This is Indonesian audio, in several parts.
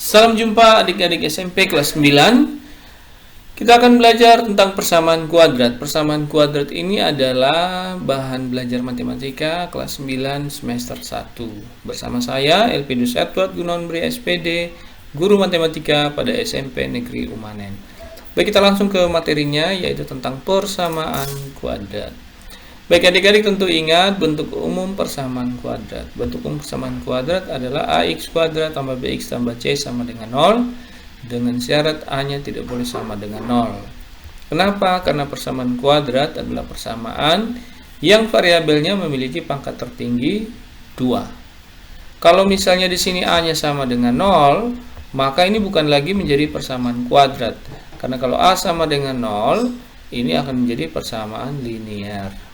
Salam jumpa adik-adik SMP kelas 9. Kita akan belajar tentang persamaan kuadrat. Persamaan kuadrat ini adalah bahan belajar matematika kelas 9 semester 1. Bersama saya, Elpidus Edward Gunawanbri SPD, guru matematika pada SMP Negeri Umanen. Baik, kita langsung ke materinya, yaitu tentang persamaan kuadrat. Baik adik-adik, tentu ingat bentuk umum persamaan kuadrat. Bentuk umum persamaan kuadrat adalah ax kuadrat tambah bx tambah c sama dengan 0, dengan syarat a-nya tidak boleh sama dengan 0. Kenapa? Karena persamaan kuadrat adalah persamaan yang variabelnya memiliki pangkat tertinggi 2. Kalau misalnya di sini a-nya sama dengan 0, maka ini bukan lagi menjadi persamaan kuadrat. Karena kalau a sama dengan 0, ini akan menjadi persamaan linear.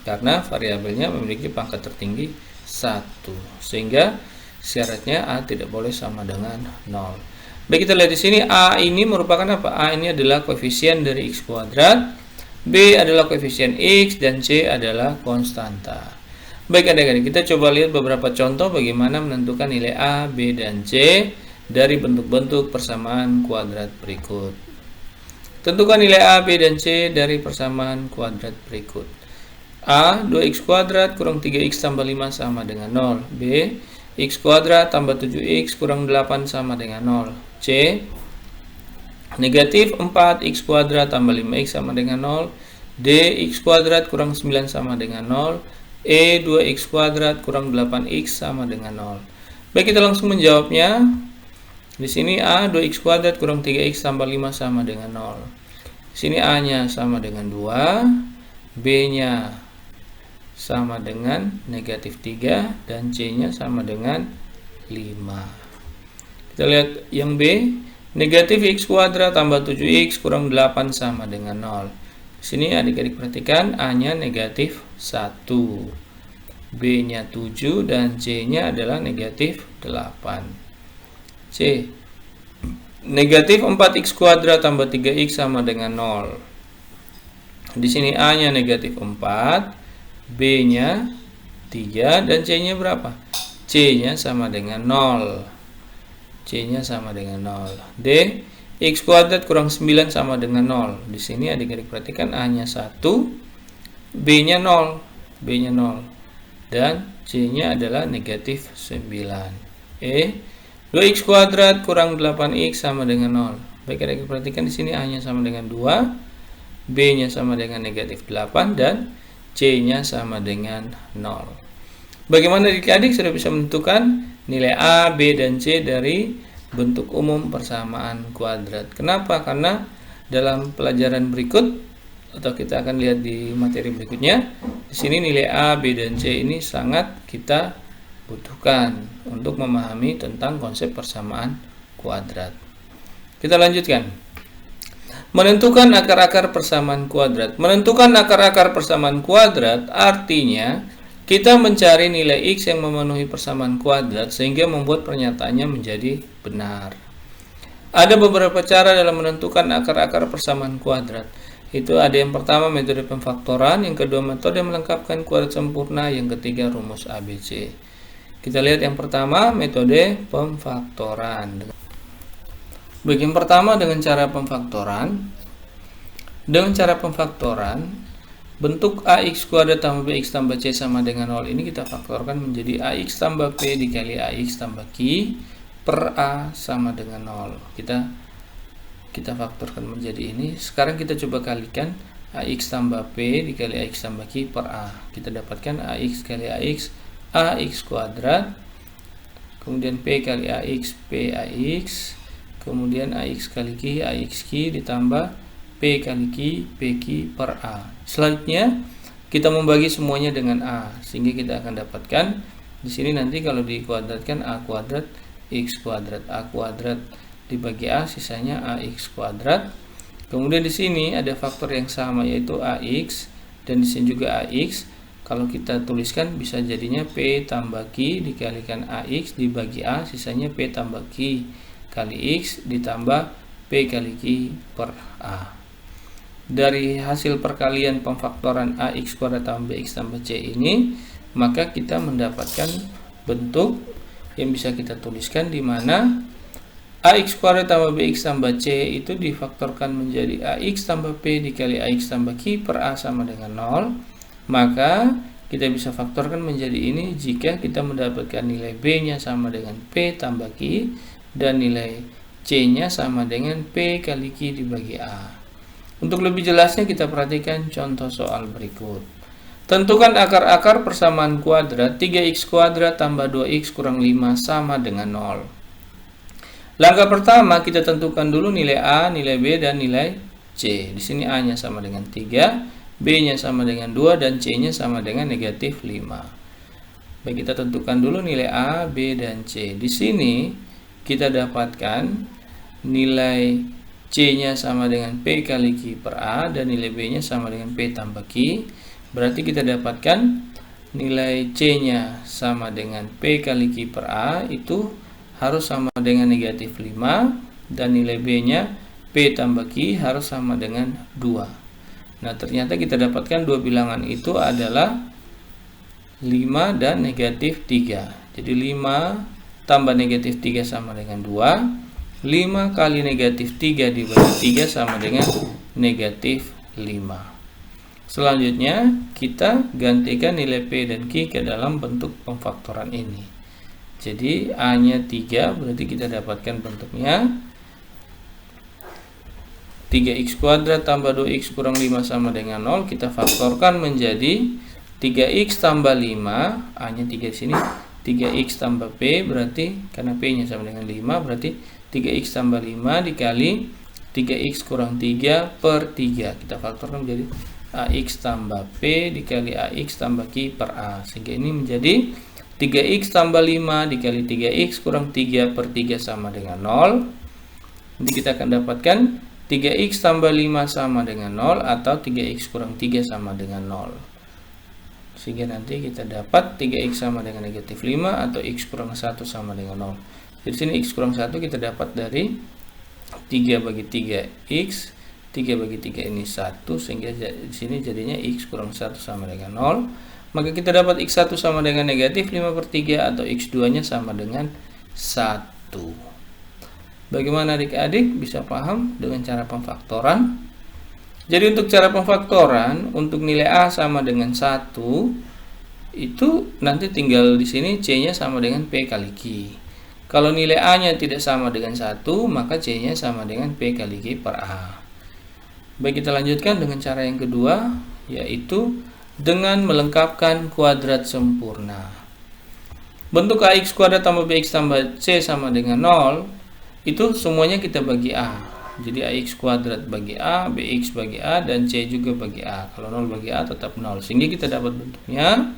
Karena variabelnya memiliki pangkat tertinggi 1, sehingga syaratnya a tidak boleh sama dengan 0. Baik, kita lihat di sini a ini merupakan apa? A ini adalah koefisien dari x kuadrat, b adalah koefisien x, dan c adalah konstanta. Baik adik-adik, kita coba lihat beberapa contoh bagaimana menentukan nilai a, b, dan c dari bentuk-bentuk persamaan kuadrat berikut. Tentukan nilai a, b, dan c dari persamaan kuadrat berikut. A, 2x kuadrat kurang 3x tambah 5 sama dengan 0. B, x kuadrat tambah 7x kurang 8 sama dengan 0. C, negatif 4x kuadrat tambah 5x sama dengan 0. D, x kuadrat kurang 9 sama dengan 0. E, 2x kuadrat kurang 8x sama dengan 0. Baik, kita langsung menjawabnya. Di sini A, 2x kuadrat kurang 3x tambah 5 sama dengan 0. Di sini A-nya sama dengan 2, B-nya sama dengan negatif 3, dan C-nya sama dengan 5. Kita lihat yang B, negatif x kuadrat tambah 7x kurang 8 sama dengan 0. Di sini adik-adik perhatikan, A-nya negatif 1, B-nya 7, dan C-nya adalah negatif 8. C, negatif 4x kuadrat tambah 3x sama dengan 0. Di sini A-nya negatif 4, B-nya 3, dan C-nya berapa? C-nya sama dengan 0. C-nya sama dengan 0. D, x kuadrat kurang 9 sama dengan 0. Di sini adik-adik perhatikan, A-nya 1, B-nya 0, B-nya 0, dan C-nya adalah negatif 9. E, 2x kuadrat kurang 8x sama dengan 0. Baik, adik-adik perhatikan di sini A-nya sama dengan 2, B-nya sama dengan negatif 8, dan C-nya sama dengan 0. Bagaimana adik-adik sudah bisa menentukan nilai A, B, dan C dari bentuk umum persamaan kuadrat? Kenapa? Karena dalam pelajaran berikut, atau kita akan lihat di materi berikutnya, di sini nilai A, B, dan C ini sangat kita butuhkan untuk memahami tentang konsep persamaan kuadrat. Kita lanjutkan. Menentukan akar-akar persamaan kuadrat. Menentukan akar-akar persamaan kuadrat artinya kita mencari nilai x yang memenuhi persamaan kuadrat sehingga membuat pernyataannya menjadi benar. Ada beberapa cara dalam menentukan akar-akar persamaan kuadrat. Itu ada yang pertama metode pemfaktoran, yang kedua metode melengkapkan kuadrat sempurna, yang ketiga rumus ABC. Kita lihat yang pertama, metode pemfaktoran. Baik, yang pertama dengan cara pemfaktoran. Dengan cara pemfaktoran, bentuk ax kuadrat tambah bx tambah c sama dengan 0 ini kita faktorkan menjadi ax tambah p dikali ax tambah q per a sama dengan 0. Kita faktorkan menjadi ini. Sekarang kita coba kalikan ax tambah p dikali ax tambah q per a. Kita dapatkan ax kali ax kuadrat, kemudian p kali ax ax, kemudian ax kali q ditambah p kali q per a. Selanjutnya kita membagi semuanya dengan a, sehingga kita akan dapatkan di sini nanti kalau dikuadratkan a kuadrat x kuadrat, a kuadrat dibagi a sisanya ax kuadrat. Kemudian di sini ada faktor yang sama yaitu ax, dan di sini juga ax. Kalau kita tuliskan bisa jadinya p tambah q dikalikan ax dibagi a sisanya p tambah q kali x ditambah p kali q per a. Dari hasil perkalian pemfaktoran ax kuadrat tambah bx tambah c ini, maka kita mendapatkan bentuk yang bisa kita tuliskan di mana AX kuadrat tambah BX tambah C itu difaktorkan menjadi AX tambah P dikali AX tambah Q per A sama dengan 0. Maka kita bisa faktorkan menjadi ini jika kita mendapatkan nilai B-nya sama dengan P tambah Q dan nilai C-nya sama dengan P kali Q dibagi A. Untuk lebih jelasnya kita perhatikan contoh soal berikut. Tentukan akar-akar persamaan kuadrat 3x kuadrat tambah 2x kurang 5 sama dengan 0. Langkah pertama kita tentukan dulu nilai A, nilai B, dan nilai C. Di sini A-nya sama dengan 3, B-nya sama dengan 2, dan C-nya sama dengan negatif 5. Baik, kita tentukan dulu nilai A, B, dan C. Di sini kita dapatkan nilai C-nya sama dengan P kali Q per A dan nilai B-nya sama dengan P tambah Q. Berarti kita dapatkan nilai C-nya sama dengan P kali Q per A itu harus sama dengan negatif 5 dan nilai B-nya P tambah Q harus sama dengan 2. Nah, ternyata kita dapatkan dua bilangan itu adalah 5 dan negatif 3. Jadi 5 tambah negatif 3 sama dengan 2. 5 kali negatif 3 dibagi 3 sama dengan negatif 5. Selanjutnya kita gantikan nilai P dan Q ke dalam bentuk pemfaktoran ini. Jadi A nya 3 berarti kita dapatkan bentuknya 3x kuadrat tambah 2x kurang 5 sama dengan 0. Kita faktorkan menjadi 3x tambah 5, A nya 3 di sini, 3x tambah P berarti karena P nya sama dengan 5 berarti 3x tambah 5 dikali 3x kurang 3 per 3. Kita faktorkan menjadi AX tambah P dikali AX tambah Q per A. Sehingga ini menjadi 3x tambah 5 dikali 3x kurang 3 per 3 sama dengan 0. Nanti kita akan dapatkan 3x tambah 5 sama dengan 0 atau 3x kurang 3 sama dengan 0. Sehingga nanti kita dapat 3x sama dengan negatif 5 atau x kurang 1 sama dengan 0. Di sini x kurang 1 kita dapat dari 3 bagi 3x, 3 bagi 3 ini 1, sehingga di sini jadinya x kurang 1 sama dengan 0. Maka kita dapat x1 sama dengan negatif 5 per 3 atau x2 nya sama dengan 1. Bagaimana adik-adik bisa paham dengan cara pemfaktoran? Jadi untuk cara pemfaktoran, untuk nilai A sama dengan 1, itu nanti tinggal di sini C-nya sama dengan P kali Q. Kalau nilai A-nya tidak sama dengan 1, maka C-nya sama dengan P kali Q per A. Baik, kita lanjutkan dengan cara yang kedua, yaitu dengan melengkapkan kuadrat sempurna. Bentuk AX kuadrat tambah BX tambah C sama dengan 0, itu semuanya kita bagi A. Jadi AX kuadrat bagi A, BX bagi A, dan C juga bagi A. Kalau 0 bagi A tetap 0. Sehingga kita dapat bentuknya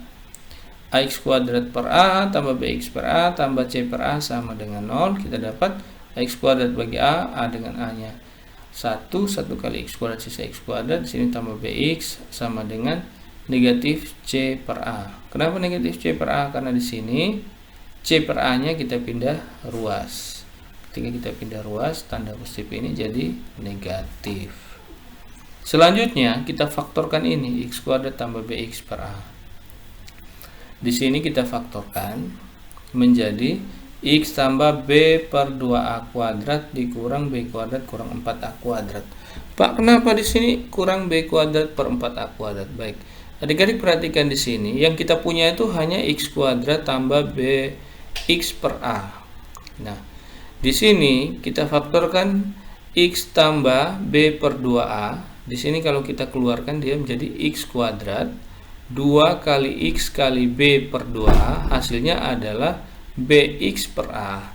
AX kuadrat per A tambah BX per A tambah C per A sama dengan 0. Kita dapat AX kuadrat bagi A dengan A nya 1 kali X kuadrat sisa X kuadrat. Di sini tambah BX sama dengan negatif C per A. Kenapa negatif C per A? Karena di sini C per A nya kita pindah ruas. Ketika kita pindah ruas, tanda positif ini jadi negatif. Selanjutnya kita faktorkan ini X kuadrat tambah BX per A. Di sini kita faktorkan menjadi X tambah B per 2A kuadrat dikurang B kuadrat kurang 4A kuadrat. Pak, kenapa di sini kurang B kuadrat per 4A kuadrat? Baik, adik-adik perhatikan di sini, yang kita punya itu hanya X kuadrat tambah BX per A. Nah, di sini kita faktorkan X tambah B per 2A. Di sini kalau kita keluarkan dia menjadi X kuadrat 2 kali X kali B per 2A, hasilnya adalah BX per A.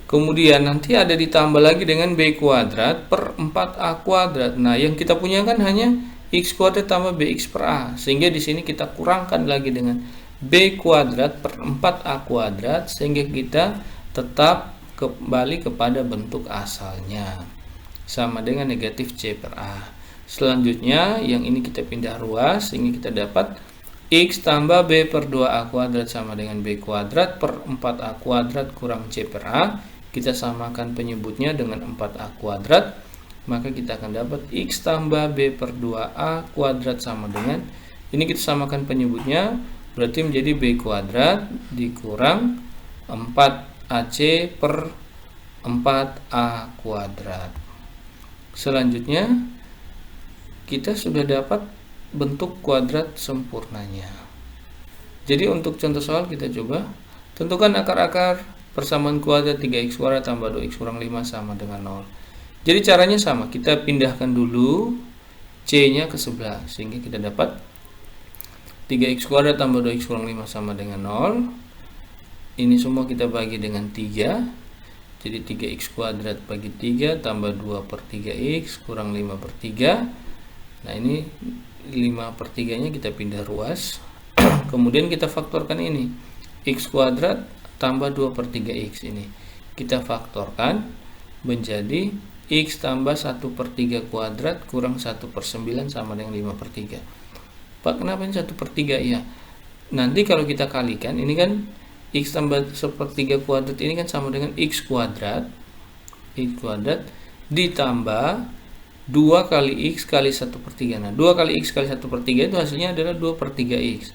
Kemudian nanti ada ditambah lagi dengan B kuadrat per 4A kuadrat. Nah, yang kita punya kan hanya X kuadrat tambah BX per A. Sehingga di sini kita kurangkan lagi dengan B kuadrat per 4A kuadrat, sehingga kita tetap kembali kepada bentuk asalnya. Sama dengan negatif C per A. Selanjutnya, yang ini kita pindah ruas, sehingga kita dapat X tambah B per 2A kuadrat sama dengan B kuadrat per 4A kuadrat kurang C per A. Kita samakan penyebutnya dengan 4A kuadrat. Maka kita akan dapat X tambah B per 2A kuadrat sama dengan, ini kita samakan penyebutnya, berarti menjadi B kuadrat dikurang 4AC per 4A kuadrat. Selanjutnya kita sudah dapat bentuk kuadrat sempurnanya. Jadi untuk contoh soal kita coba tentukan akar-akar persamaan kuadrat 3x kuadrat tambah 2x kurang 5 sama dengan 0. Jadi caranya sama, kita pindahkan dulu C-nya ke sebelah sehingga kita dapat 3x kuadrat tambah 2x kurang 5 sama dengan 0. Ini semua kita bagi dengan 3. Jadi 3x kuadrat bagi 3 tambah 2 per 3x kurang 5 per 3. Nah ini 5 per 3 nya kita pindah ruas. Kemudian kita faktorkan ini, x kuadrat tambah 2 per 3x ini kita faktorkan menjadi x tambah 1 per 3 kuadrat kurang 1 per 9 sama dengan 5 per 3. Pak, kenapa ini 1 per 3? Ya, nanti kalau kita kalikan ini kan x tambah 1 per 3 kuadrat ini kan sama dengan x kuadrat ditambah 2 kali x kali 1 per 3. Nah 2 kali x kali 1 per 3 itu hasilnya adalah 2 per 3x.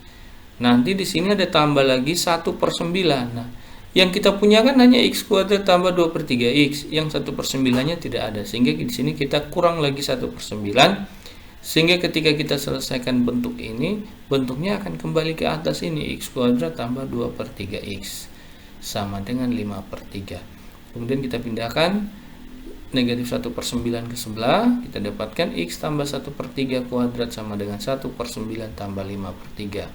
Nanti di sini ada tambah lagi 1 per 9. Nah yang kita punya kan hanya x kuadrat tambah 2 per 3x, yang 1 per 9 nya tidak ada, sehingga di sini kita kurang lagi 1 per 9. Sehingga ketika kita selesaikan bentuk ini, bentuknya akan kembali ke atas ini, x kuadrat tambah 2 per 3x sama dengan 5 per 3. Kemudian kita pindahkan negatif 1 per 9 ke sebelah, kita dapatkan x tambah 1 per 3 kuadrat sama dengan 1 per 9 tambah 5 per 3.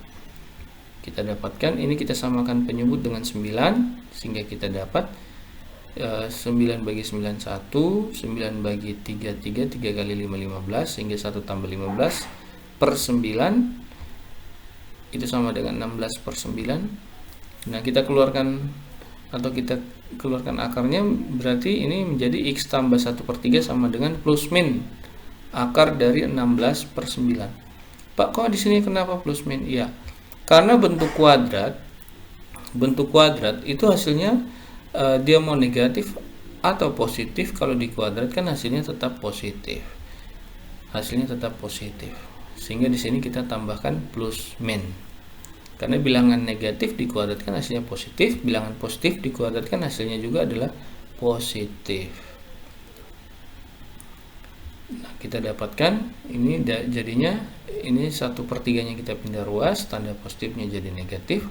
Kita dapatkan, ini kita samakan penyebut dengan 9, sehingga kita dapat 9 bagi 9 1, 9 bagi 3 3, 3 kali 5 15, sehingga 1 tambah 15 per 9 itu sama dengan 16 per 9. Nah kita keluarkan akarnya, berarti ini menjadi x tambah 1 per 3 sama dengan plus min akar dari 16 per 9. Pak, kok di sini kenapa plus min? Iya, karena bentuk kuadrat itu hasilnya dia mau negatif atau positif. Kalau dikuadratkan hasilnya tetap positif. Sehingga di sini kita tambahkan plus min. Karena bilangan negatif dikuadratkan hasilnya positif, bilangan positif dikuadratkan hasilnya juga adalah positif. Nah, kita dapatkan ini jadinya ini 1 per 3 nya kita pindah ruas, tanda positifnya jadi negatif.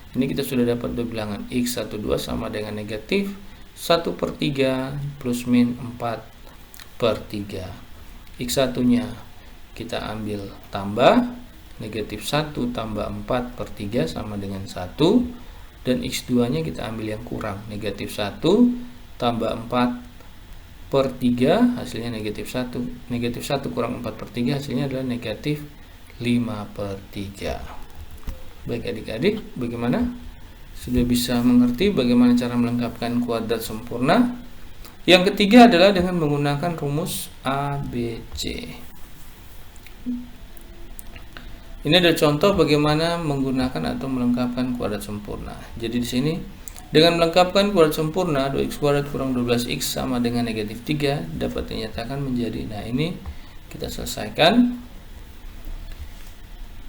Ini kita sudah dapat dua bilangan, x12 sama dengan negatif 1 per 3 plus min 4 per 3. x1 nya kita ambil tambah, negatif 1 tambah 4 per 3 sama dengan 1. Dan x2 nya kita ambil yang kurang, negatif 1 tambah 4 per 3 hasilnya negatif 1. Negatif 1 kurang 4 per 3 hasilnya adalah negatif 5 per 3. Baik adik-adik, bagaimana? Sudah bisa mengerti bagaimana cara melengkapkan kuadrat sempurna? Yang ketiga adalah dengan menggunakan rumus ABC. Ini adalah contoh bagaimana menggunakan atau melengkapkan kuadrat sempurna. Jadi di sini dengan melengkapkan kuadrat sempurna 2x kuadrat kurang 12x sama dengan negatif 3 dapat dinyatakan menjadi, nah ini kita selesaikan.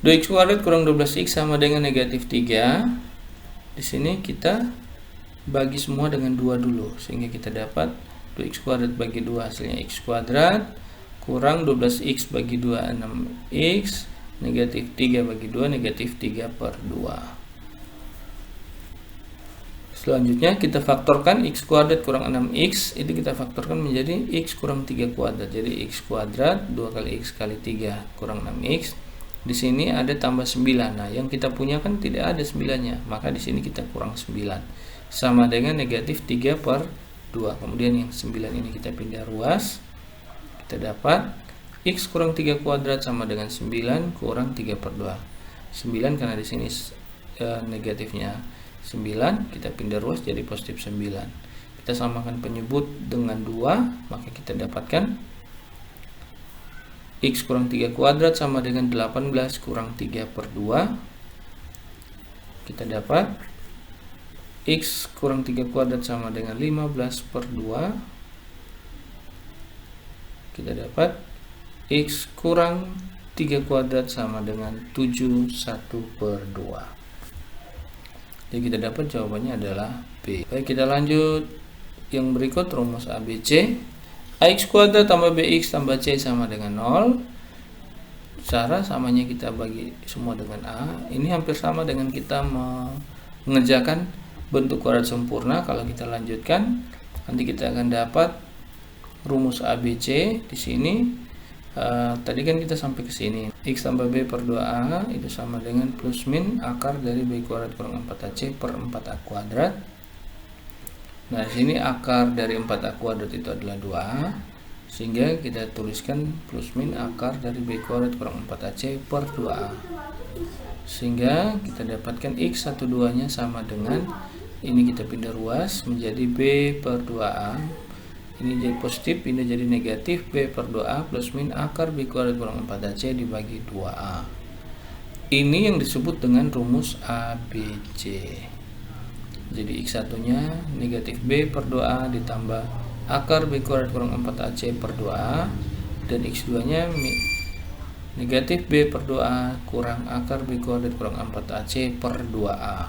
2x kuadrat kurang 12x sama dengan negatif 3. Di sini kita bagi semua dengan 2 dulu, sehingga kita dapat 2x kuadrat bagi 2 hasilnya x kuadrat kurang 12x bagi 2 6x, negatif 3 bagi 2 negatif 3 per 2. Selanjutnya kita faktorkan x kuadrat kurang 6x, itu kita faktorkan menjadi x kurang 3 kuadrat. Jadi x kuadrat 2 kali x kali 3 kurang 6x. Di sini ada tambah 9. Nah, yang kita punya kan tidak ada 9-nya, maka di sini kita kurang 9 sama dengan negatif 3 per 2. Kemudian yang 9 ini kita pindah ruas. Kita dapat x kurang 3 kuadrat sama dengan 9 kurang 3 per 2. 9 karena di sini negatifnya 9, kita pindah ruas jadi positif 9. Kita samakan penyebut dengan 2, maka kita dapatkan x kurang 3 kuadrat sama dengan 18 kurang 3 per 2. Kita dapat x kurang 3 kuadrat sama dengan 15 per 2. Kita dapat x kurang 3 kuadrat sama dengan 71 per 2. Jadi kita dapat jawabannya adalah B. Baik, kita lanjut yang berikut rumus ABC. AX kuadrat tambah BX tambah C sama dengan 0. Cara samanya kita bagi semua dengan A. Ini hampir sama dengan kita mengerjakan bentuk kuadrat sempurna. Kalau kita lanjutkan, nanti kita akan dapat rumus ABC di sini. Tadi kan kita sampai ke sini. X tambah B per 2A itu sama dengan plus min akar dari B kuadrat kurang 4AC per 4A kuadrat. Nah, di sini akar dari 4A kuadrat itu adalah 2A, sehingga kita tuliskan plus min akar dari B kuadrat kurang 4AC per 2A. Sehingga kita dapatkan X12 nya sama dengan, ini kita pindah ruas menjadi B per 2A. Ini jadi positif, pindah jadi negatif, B per 2A plus min akar B kuadrat kurang 4AC dibagi 2A. Ini yang disebut dengan rumus ABC. Jadi X1 nya negatif B per 2A ditambah akar B kuadrat kurang 4AC per 2A, dan X2 nya negatif B per 2A kurang akar B kuadrat kurang 4AC per 2A.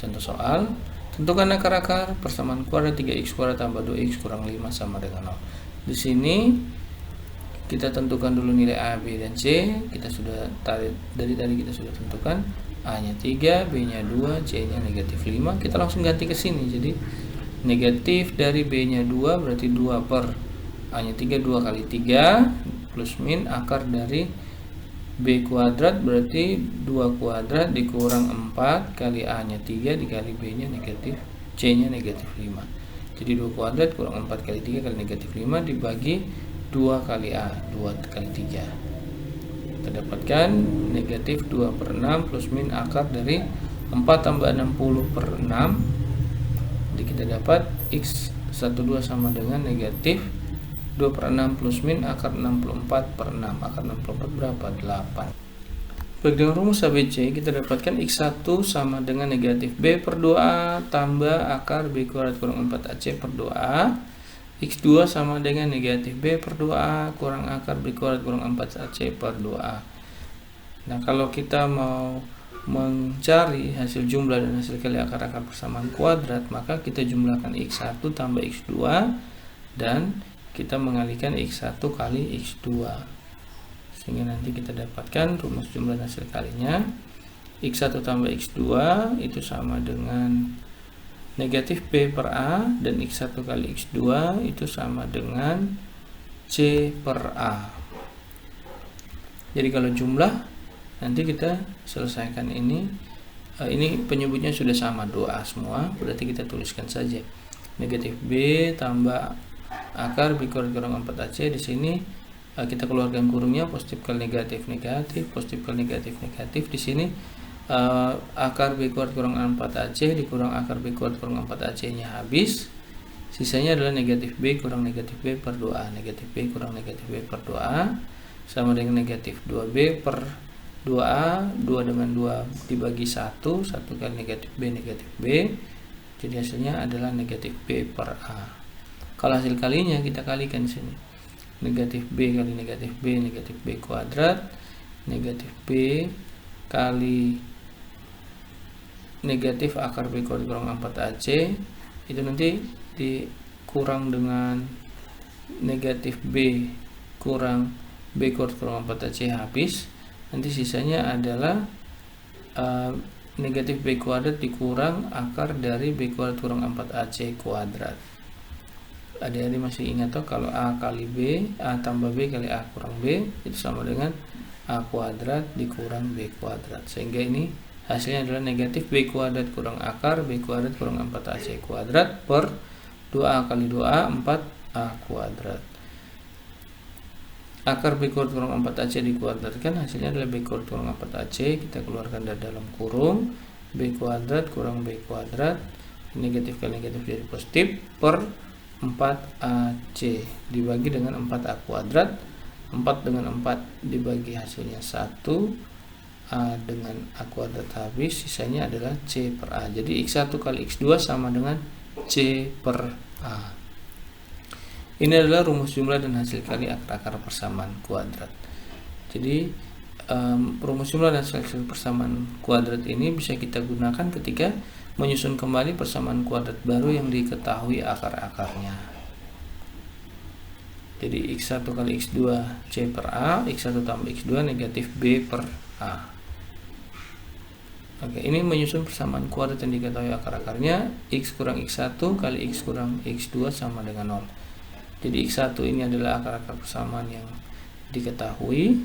Contoh soal, tentukan akar-akar persamaan kuadrat 3x kuadrat tambah 2x kurang 5 sama dengan 0. Di sini kita tentukan dulu nilai A, B, dan C. Kita sudah dari tadi kita sudah tentukan A nya 3, B nya 2, C nya negatif 5. Kita langsung ganti ke sini. Jadi negatif dari B nya 2 berarti 2 per A nya 3, 2 kali 3 plus min akar dari B kuadrat berarti 2 kuadrat dikurang 4 kali A nya 3 dikali B nya negatif, C nya negatif 5. Jadi 2 kuadrat kurang 4 kali 3 kali negatif 5 dibagi 2 kali A, 2 kali 3. Kita dapatkan negatif 2 per 6 plus min akar dari 4 tambah 60 per 6. Jadi kita dapat X12 sama dengan negatif 2 per 6 plus min akar 64 per 6. Akar 64 berapa? 8. Baik, dengan rumus ABC kita dapatkan X1 sama dengan negatif B per 2A tambah akar B kuadrat kurang 4AC per 2A. X2 sama dengan negatif B per 2A kurang akar B kuadrat kurang 4AC per 2A. Nah, kalau kita mau mencari hasil jumlah dan hasil kali akar-akar persamaan kuadrat, maka kita jumlahkan X1 tambah X2 dan kita mengalihkan X1 kali X2, sehingga nanti kita dapatkan rumus jumlah dan hasil kalinya. X1 tambah X2 itu sama dengan negatif B per A, dan X1 kali X2 itu sama dengan C per A. Jadi kalau jumlah, nanti kita selesaikan ini penyebutnya sudah sama 2A semua, berarti kita tuliskan saja negatif B tambah akar B kuadrat kurang 4AC. Di sini kita keluarkan kurungnya, positif kali negatif negatif, positif kali negatif negatif. Di sini akar B kuadrat kurang 4AC dikurang akar B kuadrat kurang 4AC nya habis, sisanya adalah negatif B kurang negatif B per 2A. Negatif B kurang negatif B per 2A sama dengan negatif 2B per 2A. 2 dengan 2 dibagi 1, 1 kali negatif B, jadi hasilnya adalah negatif B per A. Kalau hasil kalinya kita kalikan sini, negatif B kali negatif B kuadrat, negatif B kali negatif akar B kuadrat kurang 4AC, itu nanti dikurang dengan negatif B kurang B kuadrat kurang 4AC habis. Nanti sisanya adalah negatif B kuadrat dikurang akar dari B kuadrat kurang 4AC kuadrat. Adik-adik masih ingat toh, kalau A kali B, A tambah B kali A kurang B itu sama dengan A kuadrat dikurang B kuadrat, sehingga ini hasilnya adalah negatif B kuadrat kurang akar B kuadrat kurang 4AC kuadrat per 2A kali 2A 4A kuadrat. Akar B kuadrat kurang 4AC dikuadratkan, hasilnya adalah B kuadrat kurang 4AC. Kita keluarkan dari dalam kurung, B kuadrat kurang B kuadrat, negatif kali negatif jadi positif, per 4AC dibagi dengan 4A kuadrat. 4 dengan 4 dibagi hasilnya 1, A dengan A kuadrat habis, sisanya adalah C per A. Jadi X1 kali X2 sama dengan C per A. Ini adalah rumus jumlah dan hasil kali akar-akar persamaan kuadrat. Jadi rumus jumlah dan hasil persamaan kuadrat ini bisa kita gunakan ketika menyusun kembali persamaan kuadrat baru yang diketahui akar-akarnya. Jadi X1 kali X2 C per A, X1 tambah X2 negatif B per A. Oke, ini menyusun persamaan kuadrat yang diketahui akar-akarnya. X kurang X1 kali X kurang X2 sama dengan 0. Jadi X1 ini adalah akar-akar persamaan yang diketahui.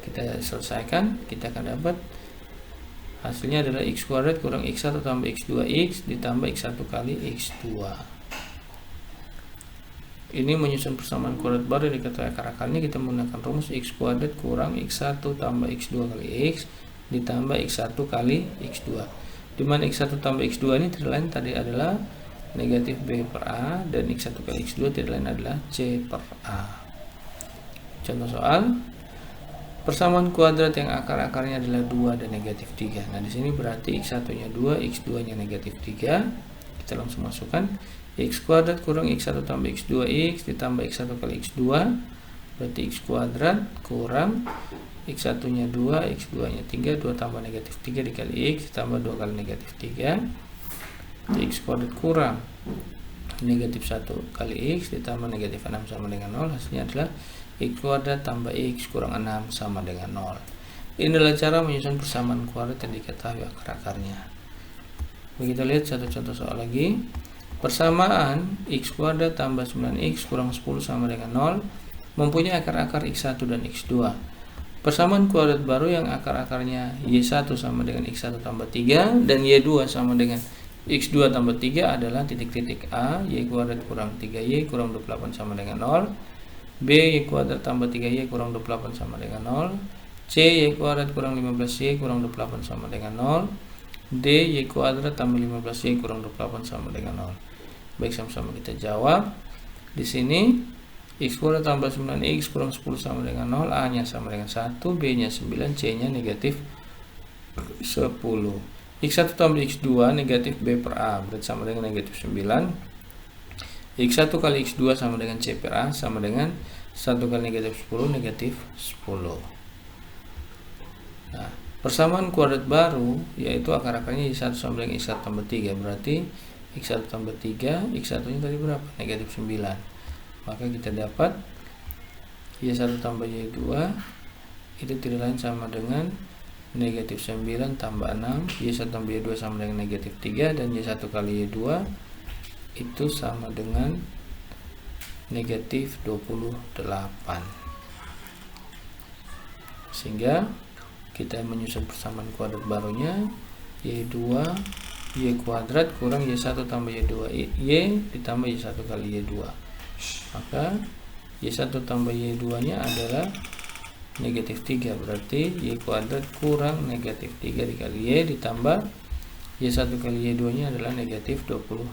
Kita selesaikan, kita akan dapat hasilnya adalah X kuadrat kurang X1 tambah X2X ditambah X1 kali X2. Ini menyusun persamaan kuadrat baru yang diketahui akar-akarnya. Kita menggunakan rumus X kuadrat kurang X1 tambah X2 kali X ditambah X1 kali X2, dimana X1 tambah X2 ini tidak lain tadi adalah negatif B per A, dan X1 kali X2 tidak lain adalah C per A. Contoh soal, persamaan kuadrat yang akar-akarnya adalah 2 dan negatif 3. Nah, di sini berarti X1-nya 2, X2-nya negatif 3. Kita langsung masukkan X kuadrat kurang X1 tambah X2X ditambah X1 kali X2. Berarti X kuadrat kurang X1-nya 2, X2-nya 3, 2 tambah negatif 3 dikali X ditambah 2 kali negatif 3. Berarti X kuadrat kurang negatif 1 kali X ditambah negatif 6 sama dengan 0. Hasilnya adalah X kuadrat tambah X kurang 6 sama dengan 0. Ini adalah cara menyusun persamaan kuadrat yang diketahui akar-akarnya. Kita lihat satu contoh soal lagi. Persamaan X kuadrat tambah 9X kurang 10 sama dengan 0 mempunyai akar-akar X1 dan X2. Persamaan kuadrat baru yang akar-akarnya Y1 sama dengan X1 tambah 3 dan Y2 sama dengan X2 tambah 3 adalah titik-titik A, Y kuadrat kurang 3Y kurang 28 sama dengan 0, B, Y kuadrat tambah 3Y kurang 28 sama dengan 0, C, Y kuadrat kurang 15Y kurang 28 sama dengan 0, D, Y kuadrat tambah 15Y kurang 28 sama dengan 0. Baik, sama-sama kita jawab. Di sini X kuadrat tambah 9X kurang 10 sama dengan 0, A-nya sama dengan 1, B-nya 9, C-nya negatif 10. X1 tambah X2 negatif B per A berarti sama dengan negatif 9. X1 kali X2 sama dengan C per A sama dengan 1 kali negatif 10 negatif 10. Nah, persamaan kuadrat baru yaitu akar-akarnya Y1 sama dengan X1 tambah 3. Berarti X1 tambah 3, X1 nya tadi berapa? Negatif 9. Maka kita dapat Y1 tambah Y2 itu tidak lain sama dengan negatif 9 tambah 6, Y1 tambah Y2 sama dengan negatif 3, dan Y1 kali Y2 itu sama dengan negatif 28. Sehingga kita menyusun persamaan kuadrat barunya Y2 Y kuadrat kurang Y1 tambah Y2 Y ditambah Y1 kali Y2. Maka Y1 tambah Y2 nya adalah negatif 3, berarti Y kuadrat kurang negatif 3 dikali Y ditambah Y1 kali Y2 nya adalah negatif 28.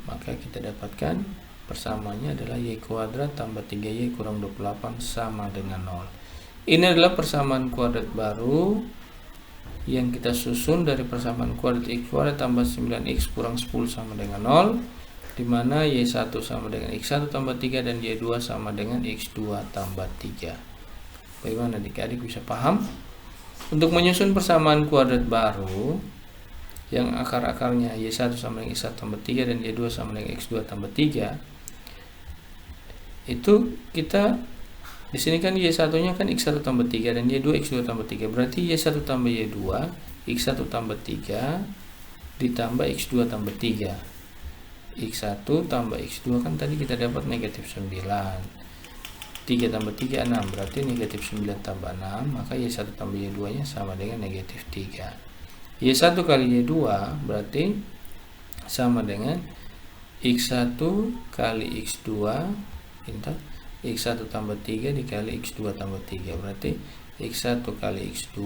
Maka kita dapatkan persamaannya adalah Y kuadrat tambah 3Y kurang 28 sama dengan 0. Ini adalah persamaan kuadrat baru yang kita susun dari persamaan kuadrat X kuadrat tambah 9X kurang 10 sama dengan 0, di mana Y1 sama dengan X1 tambah 3 dan Y2 sama dengan X2 tambah 3. Bagaimana adik-adik bisa paham? Untuk menyusun persamaan kuadrat baru yang akar-akarnya Y1 sama dengan X1 tambah 3 dan Y2 sama dengan X2 tambah 3, itu kita di sini kan Y1-nya kan X1 tambah 3 dan Y2 X2 tambah 3. Berarti Y1 tambah Y2 X1 tambah 3 ditambah X2 tambah 3. X1 tambah X2 kan tadi kita dapat negatif 9. 3 tambah 3 6, berarti negatif 9 tambah 6, maka Y1 tambah Y2 nya sama dengan negatif 3. Y1 kali Y2 berarti sama dengan X1 kali X2 X1 tambah 3 dikali X2 tambah 3, berarti X1 kali X2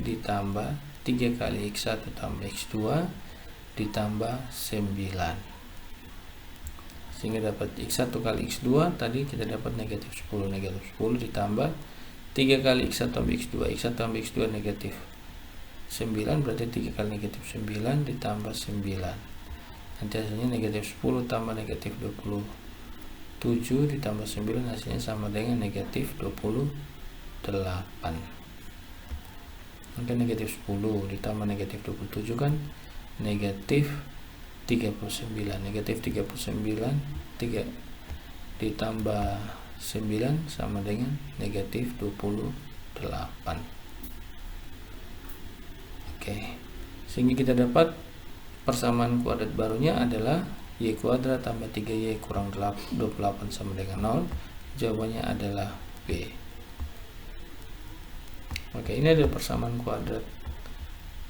ditambah 3 kali X1 tambah X2 ditambah 9, sehingga dapat X1 kali X2 tadi kita dapat negatif 10 ditambah 3 kali X1 tambah X2 X1 tambah X2 negatif 9, berarti 3 kali negatif 9 ditambah 9, nanti hasilnya negatif 10 tambah negatif 27 ditambah 9, hasilnya sama dengan negatif 28. Maka negatif 10 ditambah negatif 27 kan negatif 39. Negatif 39 3 ditambah 9 sama dengan negatif 28. Oke, sehingga kita dapat persamaan kuadrat barunya adalah y kuadrat tambah 3y kurang 28 sama dengan 0. Jawabannya adalah B. Oke, ini adalah persamaan kuadrat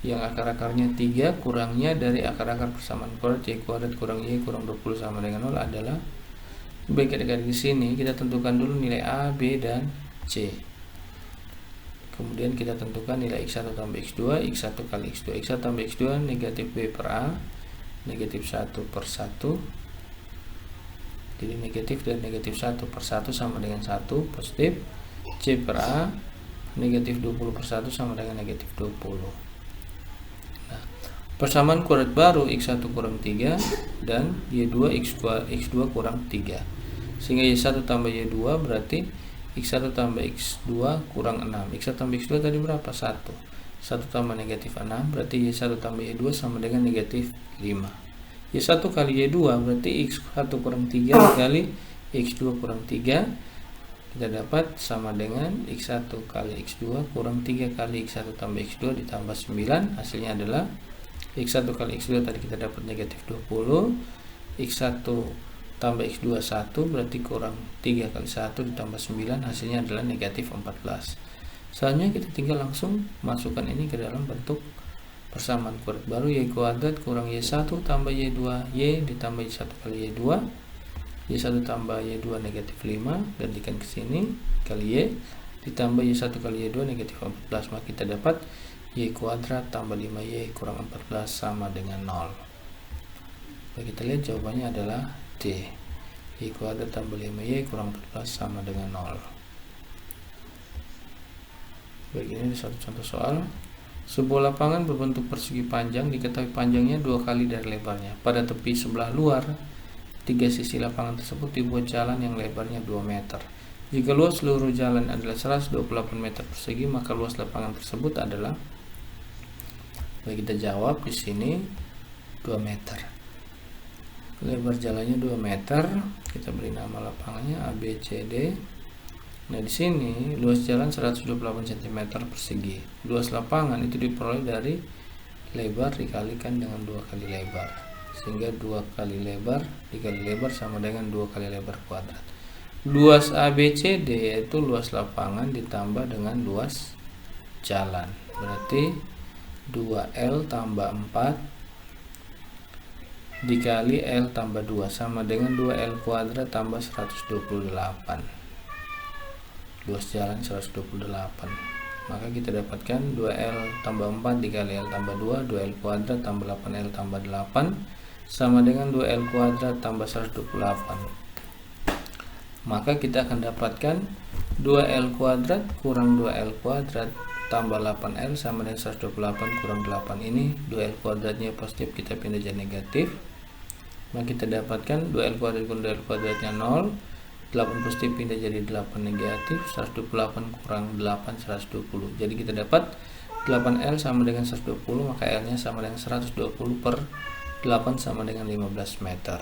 yang akar-akarnya 3, kurangnya dari akar-akar persamaan kuadrat y kuadrat kurang y kurang 20 sama dengan 0 adalah, baik adik-adik di sini kita tentukan dulu nilai A, B, dan C. Kemudian kita tentukan nilai x1 tambah x2, x1 kali x2, x1 tambah x2 negatif B per A, negatif 1 per 1. Jadi negatif dan negatif 1 per 1 sama dengan 1 positif. C per A negatif 20 per 1 sama dengan negatif 20. Nah, persamaan kuadrat baru x1 kurang 3 dan y2 x2 kurang 3. Sehingga y1 tambah y2 berarti x1 tambah x2 kurang 6. x1 tambah x2 tadi berapa? 1. 1 tambah negatif 6 berarti y1 tambah y2 sama dengan negatif 5. y1 kali y2 berarti x1 kurang 3 dikali x2 kurang 3. Kita dapat sama dengan x1 kali x2 kurang 3 kali x1 tambah x2 ditambah 9. Hasilnya adalah x1 kali x2 tadi kita dapat negatif 20. x1 tambah x2 1 berarti kurang 3 kali 1 ditambah 9. Hasilnya adalah negatif 14. Selanjutnya kita tinggal langsung masukkan ini ke dalam bentuk persamaan kuadrat baru. Y kuadrat kurang y1 tambah y2 y ditambah y1 kali y2, y1 tambah y2 negatif 5, gantikan ke sini, kali y ditambah y1 kali y2 negatif 14. Maka kita dapat y kuadrat tambah 5y kurang 14 sama dengan 0. Baik, kita lihat jawabannya adalah D. Y kuadrat tambah 5y kurang 14 sama dengan 0. Baik, ini satu contoh soal. Sebuah lapangan berbentuk persegi panjang, diketahui panjangnya 2 kali dari lebarnya. Pada tepi sebelah luar 3 sisi lapangan tersebut dibuat jalan yang lebarnya 2 meter. Jika luas seluruh jalan adalah 128 meter persegi, maka luas lapangan tersebut adalah, baik, kita jawab di sini 2 meter. Lebar jalannya 2 meter, kita beri nama lapangannya A, B, C, D. Nah, di sini luas jalan 128 cm persegi. Luas lapangan itu diperoleh dari lebar dikalikan dengan 2 kali lebar. Sehingga 2 kali lebar dikali lebar sama dengan 2 kali lebar kuadrat. Luas ABCD yaitu luas lapangan ditambah dengan luas jalan. Berarti 2L tambah 4 dikali L tambah 2 sama dengan 2L kuadrat tambah 128. Luas jalan 128. Maka kita dapatkan 2L tambah 4 dikali L tambah 2, 2L kuadrat tambah 8L tambah 8 sama dengan 2L kuadrat tambah 128. Maka kita akan dapatkan 2L kuadrat kurang 2L kuadrat tambah 8L sama dengan 128 kurang 8. Ini 2L kuadratnya positif, kita pindah jadi negatif. Maka kita dapatkan 2L kuadrat kurang 2L kuadratnya 0, 8 positif pindah jadi 8 negatif, 128 kurang 8 120. Jadi kita dapat 8L sama dengan 120, maka L-nya sama dengan 120 per 8 sama dengan 15 meter.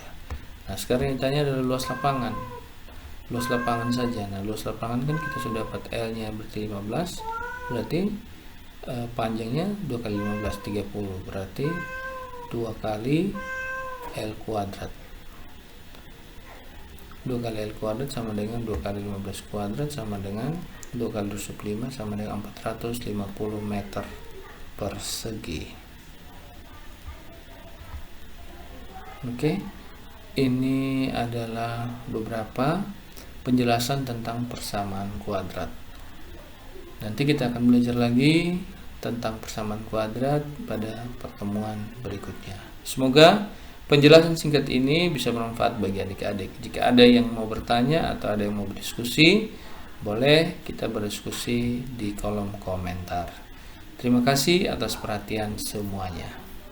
Nah, sekarang yang ditanya adalah luas lapangan. Luas lapangan saja. Nah, luas lapangan kan kita sudah dapat L-nya berarti 15, berarti panjangnya 2 kali 15 30, berarti 2 kali L kuadrat. 2 kali L kuadrat sama dengan 2 kali 15 kuadrat sama dengan 2 kali 25 sama dengan 450 meter persegi. Oke, ini adalah beberapa penjelasan tentang persamaan kuadrat. Nanti kita akan belajar lagi tentang persamaan kuadrat pada pertemuan berikutnya. Semoga penjelasan singkat ini bisa bermanfaat bagi adik-adik. Jika ada yang mau bertanya atau ada yang mau berdiskusi, boleh kita berdiskusi di kolom komentar. Terima kasih atas perhatian semuanya.